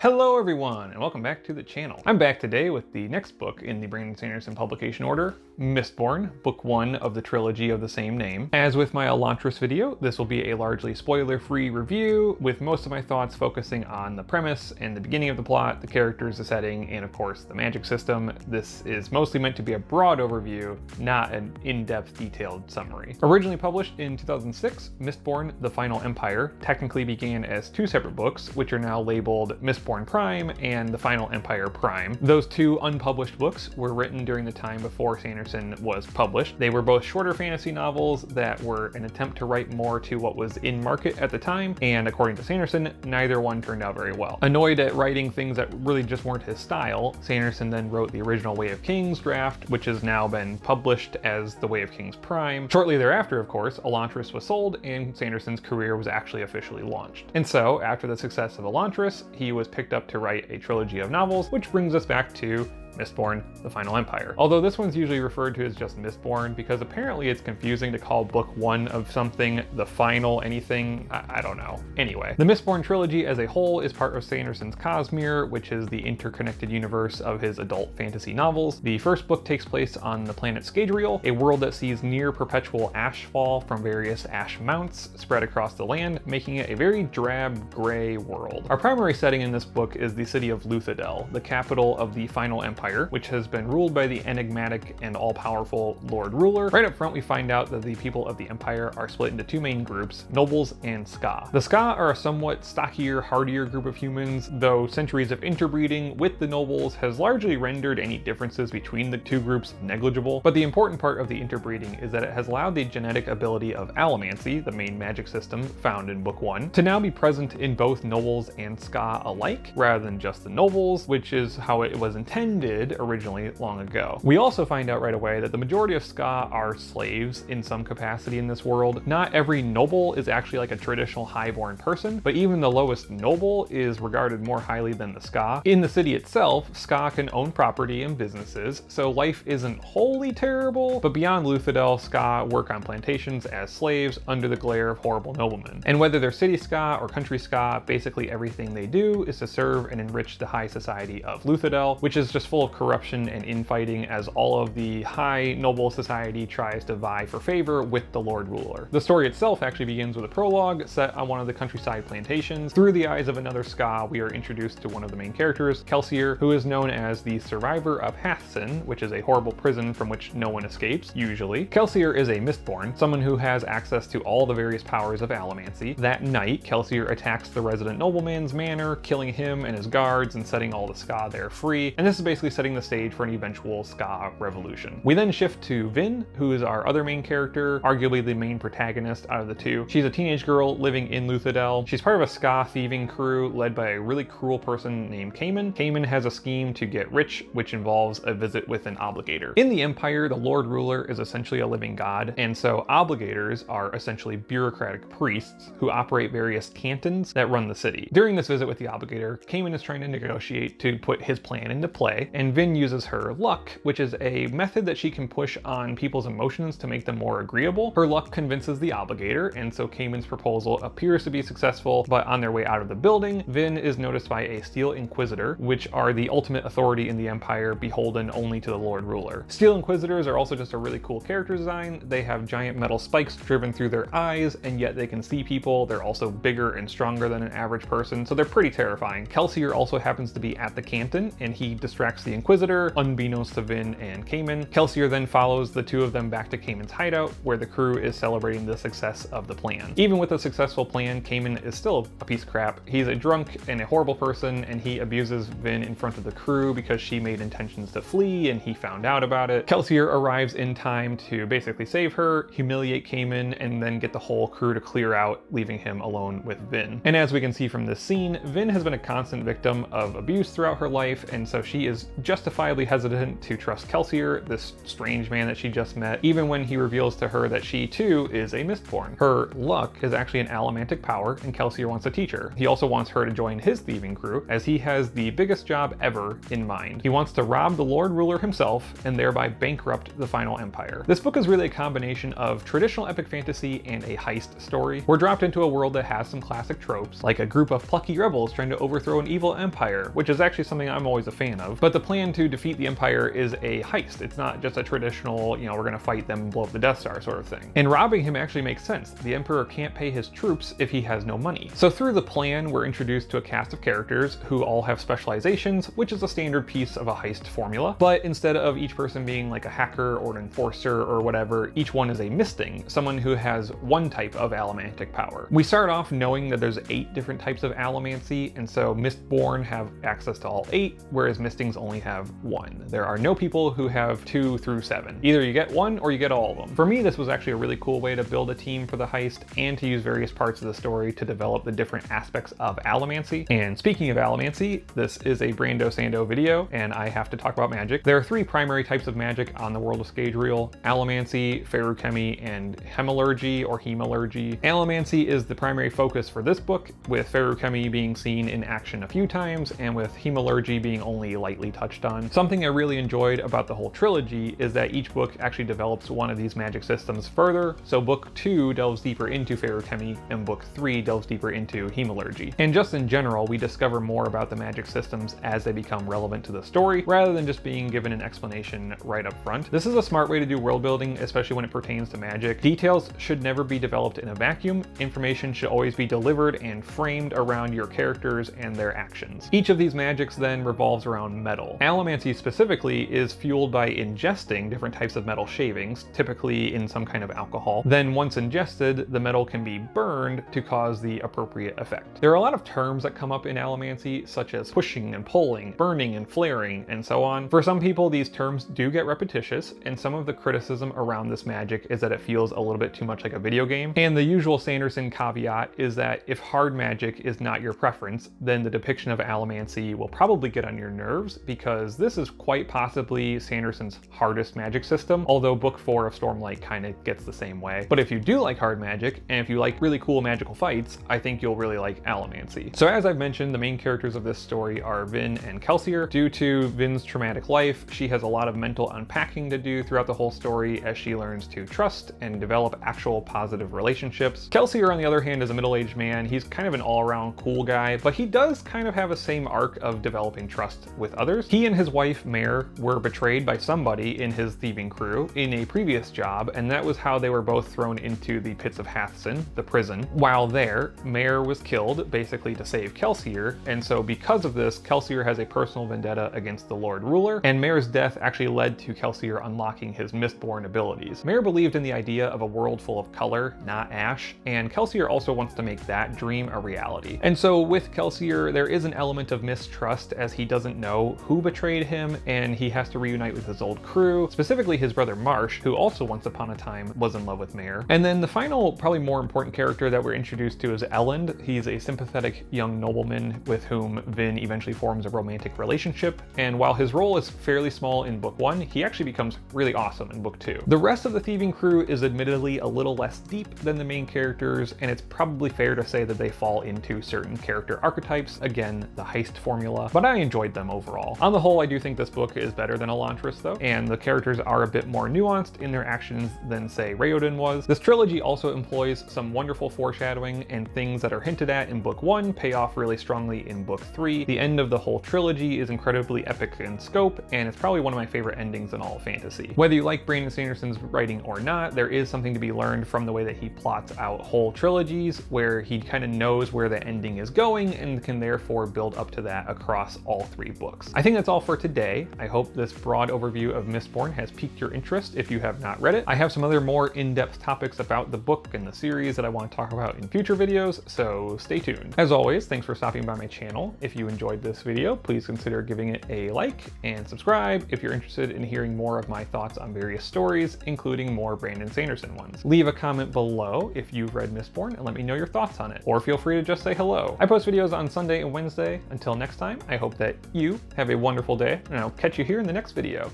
Hello everyone, and welcome back to the channel. I'm back today with the next book in the Brandon Sanderson publication order, Mistborn, book 1 of the trilogy of the same name. As with my Elantris video, this will be a largely spoiler-free review, with most of my thoughts focusing on the premise and the beginning of the plot, the characters, the setting, and of course the magic system. This is mostly meant to be a broad overview, not an in-depth detailed summary. Originally published in 2006, Mistborn, The Final Empire technically began as two separate books, which are now labeled Mistborn Prime and The Final Empire Prime. Those two unpublished books were written during the time before Sanderson was published. They were both shorter fantasy novels that were an attempt to write more to what was in market at the time, and according to Sanderson, neither one turned out very well. Annoyed at writing things that really just weren't his style, Sanderson then wrote the original Way of Kings draft, which has now been published as The Way of Kings Prime. Shortly thereafter, of course, Elantris was sold and Sanderson's career was actually officially launched. And so, after the success of Elantris, he was picked up to write a trilogy of novels, which brings us back to Mistborn, The Final Empire. Although this one's usually referred to as just Mistborn because apparently it's confusing to call book 1 of something the final anything, I don't know. Anyway, the Mistborn trilogy as a whole is part of Sanderson's Cosmere, which is the interconnected universe of his adult fantasy novels. The first book takes place on the planet Scadrial, a world that sees near perpetual ash fall from various ash mounts spread across the land, making it a very drab, gray world. Our primary setting in this book is the city of Luthadel, the capital of the Final Empire, which has been ruled by the enigmatic and all-powerful Lord Ruler. Right up front, we find out that the people of the Empire are split into two main groups, nobles and Ska. The Ska are a somewhat stockier, hardier group of humans, though centuries of interbreeding with the nobles has largely rendered any differences between the two groups negligible. But the important part of the interbreeding is that it has allowed the genetic ability of allomancy, the main magic system found in book 1, to now be present in both nobles and Ska alike, rather than just the nobles, which is how it was intended originally long ago. We also find out right away that the majority of Ska are slaves in some capacity in this world. Not every noble is actually like a traditional highborn person, but even the lowest noble is regarded more highly than the Ska. In the city itself, Ska can own property and businesses, so life isn't wholly terrible, but beyond Luthadel, Ska work on plantations as slaves under the glare of horrible noblemen. And whether they're city Ska or country Ska, basically everything they do is to serve and enrich the high society of Luthadel, which is just full of corruption and infighting as all of the high noble society tries to vie for favor with the Lord Ruler. The story itself actually begins with a prologue set on one of the countryside plantations. Through the eyes of another Ska, we are introduced to one of the main characters, Kelsier, who is known as the survivor of Hathsin, which is a horrible prison from which no one escapes, usually. Kelsier is a Mistborn, someone who has access to all the various powers of allomancy. That night, Kelsier attacks the resident nobleman's manor, killing him and his guards and setting all the Ska there free, and this is basically setting the stage for an eventual Ska revolution. We then shift to Vin, who is our other main character, arguably the main protagonist out of the two. She's a teenage girl living in Luthadel. She's part of a Ska thieving crew led by a really cruel person named Cayman. Cayman has a scheme to get rich, which involves a visit with an obligator. In the Empire, the Lord Ruler is essentially a living god, and so obligators are essentially bureaucratic priests who operate various cantons that run the city. During this visit with the obligator, Cayman is trying to negotiate to put his plan into play, and Vin uses her luck, which is a method that she can push on people's emotions to make them more agreeable. Her luck convinces the obligator, and so Cayman's proposal appears to be successful, but on their way out of the building, Vin is noticed by a Steel Inquisitor, which are the ultimate authority in the Empire, beholden only to the Lord Ruler. Steel Inquisitors are also just a really cool character design. They have giant metal spikes driven through their eyes, and yet they can see people. They're also bigger and stronger than an average person, so they're pretty terrifying. Kelsier also happens to be at the canton, and he distracts the Inquisitor, unbeknownst to Vin and Cayman. Kelsier then follows the two of them back to Cayman's hideout, where the crew is celebrating the success of the plan. Even with a successful plan, Cayman is still a piece of crap. He's a drunk and a horrible person, and he abuses Vin in front of the crew because she made intentions to flee, and he found out about it. Kelsier arrives in time to basically save her, humiliate Cayman, and then get the whole crew to clear out, leaving him alone with Vin. And as we can see from this scene, Vin has been a constant victim of abuse throughout her life, and so she is justifiably hesitant to trust Kelsier, this strange man that she just met, even when he reveals to her that she too is a Mistborn. Her luck is actually an allomantic power, and Kelsier wants to teach her. He also wants her to join his thieving crew, as he has the biggest job ever in mind. He wants to rob the Lord Ruler himself and thereby bankrupt the final empire. This book is really a combination of traditional epic fantasy and a heist story. We're dropped into a world that has some classic tropes, like a group of plucky rebels trying to overthrow an evil empire, which is actually something I'm always a fan of. But the plan to defeat the empire is a heist. It's not just a traditional, we're gonna fight them and blow up the Death Star sort of thing. And robbing him actually makes sense. The emperor can't pay his troops if he has no money. So through the plan, we're introduced to a cast of characters who all have specializations, which is a standard piece of a heist formula. But instead of each person being like a hacker or an enforcer or whatever, each one is a misting, someone who has one type of allomantic power. We start off knowing that there's 8 different types of allomancy, and so Mistborn have access to all 8, whereas mistings only have 1. There are no people who have 2 through 7. Either you get 1 or you get all of them. For me, this was actually a really cool way to build a team for the heist and to use various parts of the story to develop the different aspects of allomancy. And speaking of allomancy, this is a Brando Sando video, and I have to talk about magic. There are 3 primary types of magic on the world of Scadrial: allomancy, feruchemy, and hemalurgy or hemalurgy. Allomancy is the primary focus for this book, with feruchemy being seen in action a few times, and with hemalurgy being only lightly touched on. Something I really enjoyed about the whole trilogy is that each book actually develops one of these magic systems further. So book 2 delves deeper into feruchemy, and book 3 delves deeper into hemalurgy. And just in general, we discover more about the magic systems as they become relevant to the story, rather than just being given an explanation right up front. This is a smart way to do world building, especially when it pertains to magic. Details should never be developed in a vacuum. Information should always be delivered and framed around your characters and their actions. Each of these magics then revolves around metal. Allomancy specifically is fueled by ingesting different types of metal shavings, typically in some kind of alcohol. Then once ingested, the metal can be burned to cause the appropriate effect. There are a lot of terms that come up in allomancy, such as pushing and pulling, burning and flaring, and so on. For some people, these terms do get repetitious, and some of the criticism around this magic is that it feels a little bit too much like a video game. And the usual Sanderson caveat is that if hard magic is not your preference, then the depiction of allomancy will probably get on your nerves, because this is quite possibly Sanderson's hardest magic system, although book 4 of Stormlight kind of gets the same way. But if you do like hard magic, and if you like really cool magical fights, I think you'll really like allomancy. So as I've mentioned, the main characters of this story are Vin and Kelsier. Due to Vin's traumatic life, she has a lot of mental unpacking to do throughout the whole story as she learns to trust and develop actual positive relationships. Kelsier, on the other hand, is a middle-aged man. He's kind of an all-around cool guy, but he does kind of have a same arc of developing trust with others. He and his wife, Mare, were betrayed by somebody in his thieving crew in a previous job, and that was how they were both thrown into the pits of Hathsin, the prison. While there, Mare was killed, basically to save Kelsier, and so because of this, Kelsier has a personal vendetta against the Lord Ruler, and Mare's death actually led to Kelsier unlocking his Mistborn abilities. Mare believed in the idea of a world full of color, not ash, and Kelsier also wants to make that dream a reality. And so with Kelsier, there is an element of mistrust, as he doesn't know who betrayed him, and he has to reunite with his old crew, specifically his brother Marsh, who also once upon a time was in love with Mare. And then the final, probably more important character that we're introduced to is Elend. He's a sympathetic young nobleman with whom Vin eventually forms a romantic relationship, and while his role is fairly small in book 1, he actually becomes really awesome in book 2. The rest of the thieving crew is admittedly a little less deep than the main characters, and it's probably fair to say that they fall into certain character archetypes, again, the heist formula, but I enjoyed them overall. On the whole, I do think this book is better than Elantris though, and the characters are a bit more nuanced in their actions than, say, Raoden was. This trilogy also employs some wonderful foreshadowing, and things that are hinted at in book 1 pay off really strongly in book 3. The end of the whole trilogy is incredibly epic in scope, and it's probably one of my favorite endings in all of fantasy. Whether you like Brandon Sanderson's writing or not, there is something to be learned from the way that he plots out whole trilogies, where he kind of knows where the ending is going and can therefore build up to that across all 3 books. I think that's all for today. I hope this broad overview of Mistborn has piqued your interest if you have not read it. I have some other more in-depth topics about the book and the series that I want to talk about in future videos, so stay tuned. As always, thanks for stopping by my channel. If you enjoyed this video, please consider giving it a like and subscribe if you're interested in hearing more of my thoughts on various stories, including more Brandon Sanderson ones. Leave a comment below if you've read Mistborn and let me know your thoughts on it, or feel free to just say hello. I post videos on Sunday and Wednesday. Until next time, I hope that you have a wonderful wonderful day, and I'll catch you here in the next video.